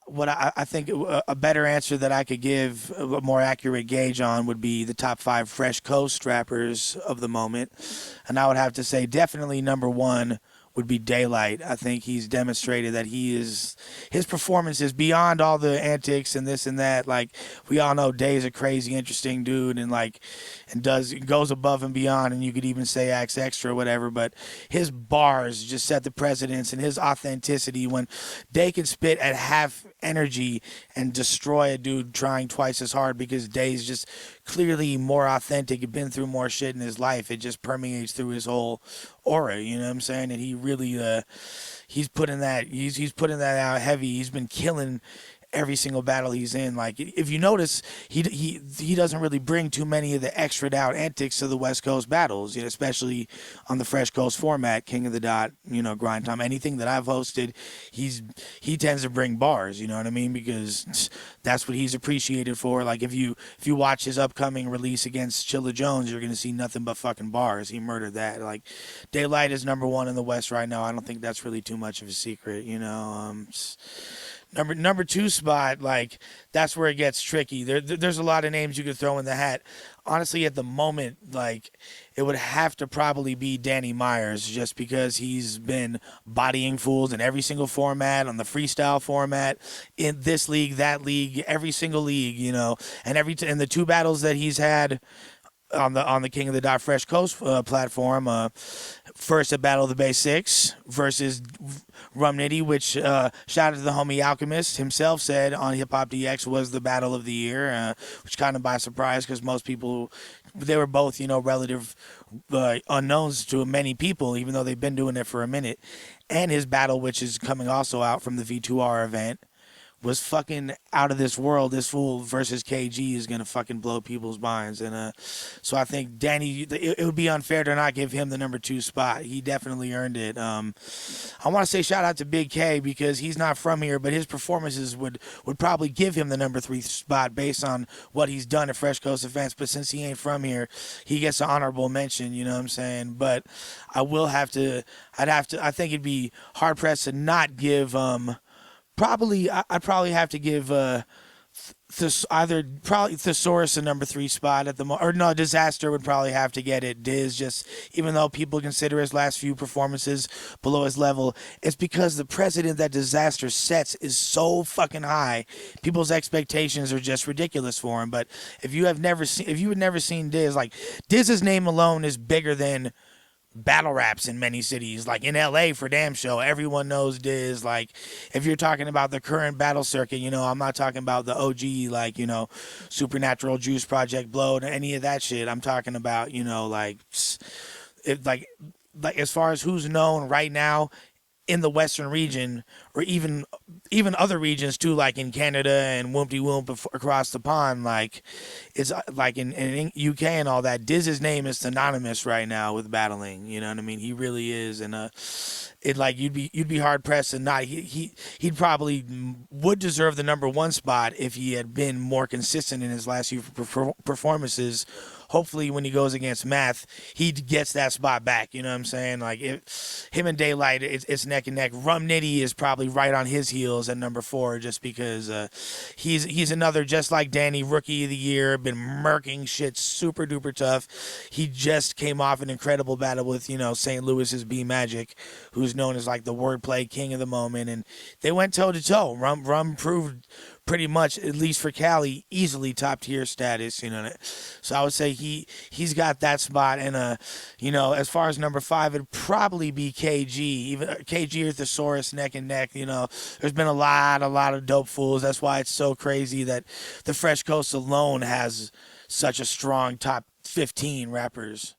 what I think a better answer that I could give, a more accurate gauge on, would be the top five Fresh Coast rappers of the moment. And I would have to say definitely number one would be Daylight. I think he's demonstrated that his performance is beyond all the antics and this and that. Like, we all know Day's a crazy, interesting dude, and like, and goes above and beyond, and you could even say acts extra or whatever. But his bars just set the precedence, and his authenticity, when Day can spit at half energy and destroy a dude trying twice as hard, because Day's just clearly more authentic, been through more shit in his life. It just permeates through his whole aura, you know what I'm saying? And he really he's putting that out heavy. He's been killing every single battle he's in. Like, if you notice, he doesn't really bring too many of the extra out antics to the West Coast battles, you know, especially on the Fresh Coast format, King of the Dot, you know, Grind Time, anything that I've hosted, he tends to bring bars, you know what I mean? Because that's what he's appreciated for. Like, if you watch his upcoming release against Chilla Jones, you're gonna see nothing but fucking bars. He murdered that. Like, Daylight is number one in the West right now. I don't think that's really too much of a secret, you know. Number two spot, like, that's where it gets tricky. There's a lot of names you could throw in the hat. Honestly, at the moment, like, it would have to probably be Danny Myers, just because he's been bodying fools in every single format, on the freestyle format, in this league, that league, every single league, you know, and and the two battles that he's had on the King of the Dot Fresh Coast platform. First at Battle of the Bay 6 versus Rum Nitty, which shout out to the homie Alchemist himself, said on Hip Hop DX was the battle of the year, which kind of by surprise, because most people, they were both, you know, relative unknowns to many people, even though they've been doing it for a minute. And his battle, which is coming also out from the V2R event, was fucking out of this world. This fool versus KG is gonna fucking blow people's minds, and so I think Danny, it would be unfair to not give him the number two spot. He definitely earned it. I want to say shout out to Big K, because he's not from here, but his performances would probably give him the number three spot based on what he's done at Fresh Coast events. But since he ain't from here, he gets an honorable mention. You know what I'm saying? But I think it'd be hard pressed to not give I'd probably have to give either probably Thesaurus the number three spot at the or no, Disaster would probably have to get it. Diz, just even though people consider his last few performances below his level, it's because the precedent that Disaster sets is so fucking high. People's expectations are just ridiculous for him. But if you had never seen Diz, like, Diz's name alone is bigger than battle raps in many cities. Like, in LA, for damn show, everyone knows Diz. Like, if you're talking about the current battle circuit, you know, I'm not talking about the OG, like, you know, Supernatural, Juice Project, Blow, any of that shit. I'm talking about, you know, like, like as far as who's known right now in the Western region, or even other regions too, like in Canada and Woompty Whoomp across the pond, like, it's like in UK and all that, Diz's name is synonymous right now with battling. You know what I mean? He really is, and it, like, you'd be hard pressed to not. He'd probably would deserve the number one spot if he had been more consistent in his last few performances. Hopefully, when he goes against Math, he gets that spot back. You know what I'm saying? Like, him and Daylight, it's neck and neck. Rum Nitty is probably right on his heels at number four, just because he's another, just like Danny, rookie of the year, been murking shit super duper tough. He just came off an incredible battle with, you know, St. Louis's B Magic, who's known as like the wordplay king of the moment, and they went toe to toe. Rum proved pretty much, at least for Cali, easily top tier status, you know. So I would say he's got that spot, and you know, as far as number five, it'd probably be KG. Even KG or Thesaurus neck and neck. You know, there's been a lot of dope fools. That's why it's so crazy that the Fresh Coast alone has such a strong top 15 rappers.